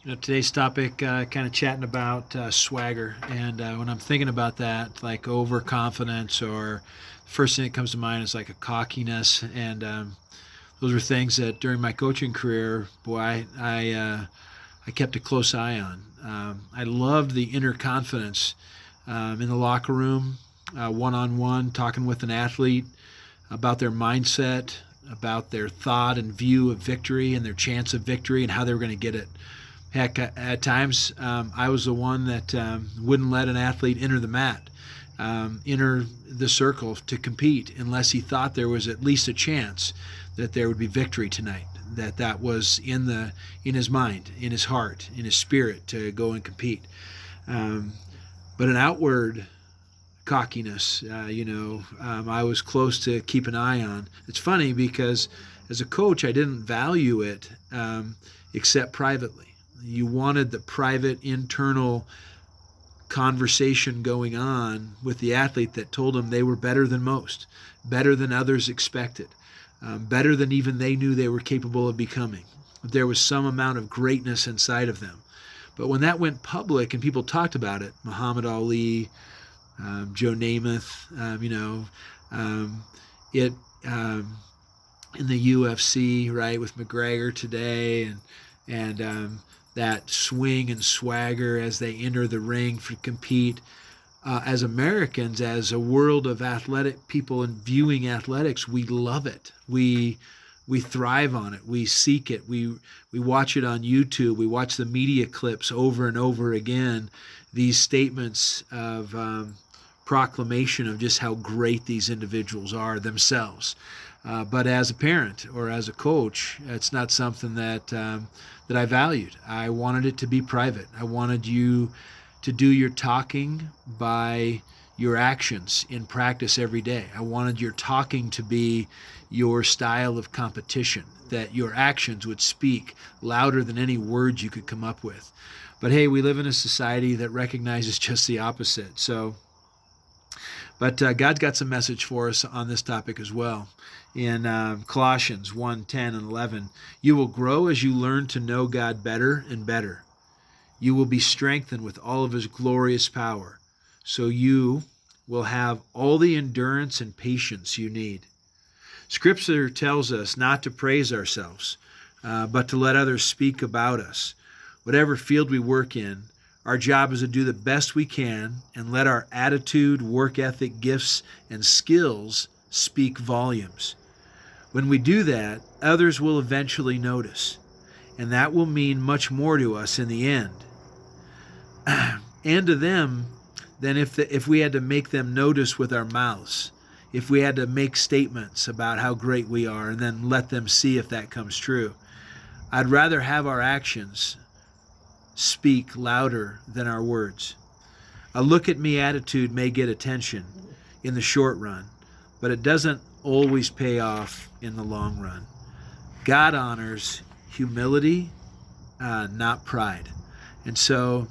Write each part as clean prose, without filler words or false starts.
Today's topic, kind of chatting about swagger, and when I'm thinking about that, like overconfidence, or first thing that comes to mind is like a cockiness, and those are things that during my coaching career, boy, I kept a close eye on. I loved the inner confidence in the locker room, one-on-one, talking with an athlete about their mindset, about their thought and view of victory and their chance of victory and how they were going to get it. Heck, at times I was the one that wouldn't let an athlete enter the mat, enter the circle to compete unless he thought there was at least a chance that there would be victory tonight, that was in his mind, in his heart, in his spirit to go and compete. But an outward cockiness, I was close to keep an eye on. It's funny because as a coach, I didn't value it except privately. You wanted the private, internal conversation going on with the athlete that told them they were better than most, better than others expected, better than even they knew they were capable of becoming. There was some amount of greatness inside of them. But when that went public and people talked about it, Muhammad Ali, Joe Namath, it in the UFC, right, with McGregor today, and that swing and swagger as they enter the ring to compete. As Americans, as a world of athletic people and viewing athletics, we love it. We thrive on it. We seek it. We watch it on YouTube. We watch the media clips over and over again. These statements of proclamation of just how great these individuals are themselves. But as a parent or as a coach, it's not something that I valued. I wanted it to be private. I wanted you to do your talking by your actions in practice every day. I wanted your talking to be your style of competition, that your actions would speak louder than any words you could come up with. But hey, we live in a society that recognizes just the opposite. But God's got some message for us on this topic as well. In Colossians 1:10 and 11, you will grow as you learn to know God better and better. You will be strengthened with all of his glorious power, so you will have all the endurance and patience you need. Scripture tells us not to praise ourselves, but to let others speak about us. Whatever field we work in, our job is to do the best we can and let our attitude, work ethic, gifts, and skills speak volumes. When we do that, others will eventually notice, and that will mean much more to us in the end. And to them than if we had to make them notice with our mouths, if we had to make statements about how great we are and then let them see if that comes true. I'd rather have our actions speak louder than our words. A look at me attitude may get attention in the short run, but it doesn't always pay off in the long run. God honors humility, not pride. And so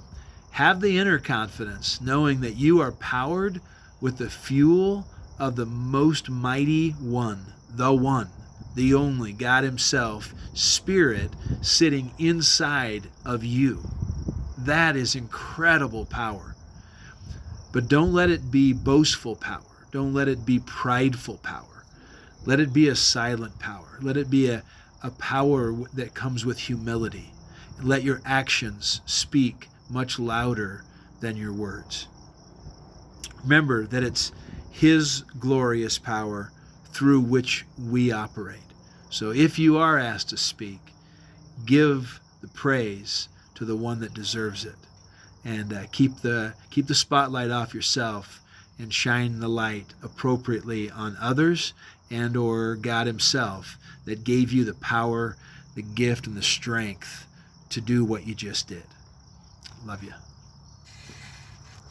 have the inner confidence, knowing that you are powered with the fuel of the most mighty one, the only, God himself, Spirit sitting inside of you. That is incredible power. But don't let it be boastful power. Don't let it be prideful power. Let it be a silent power. Let it be a power that comes with humility. Let your actions speak much louder than your words. Remember that it's his glorious power through which we operate. So if you are asked to speak, give the praise to the one that deserves it, and keep the spotlight off yourself and shine the light appropriately on others and or God himself that gave you the power, the gift, and the strength to do what you just did. Love you.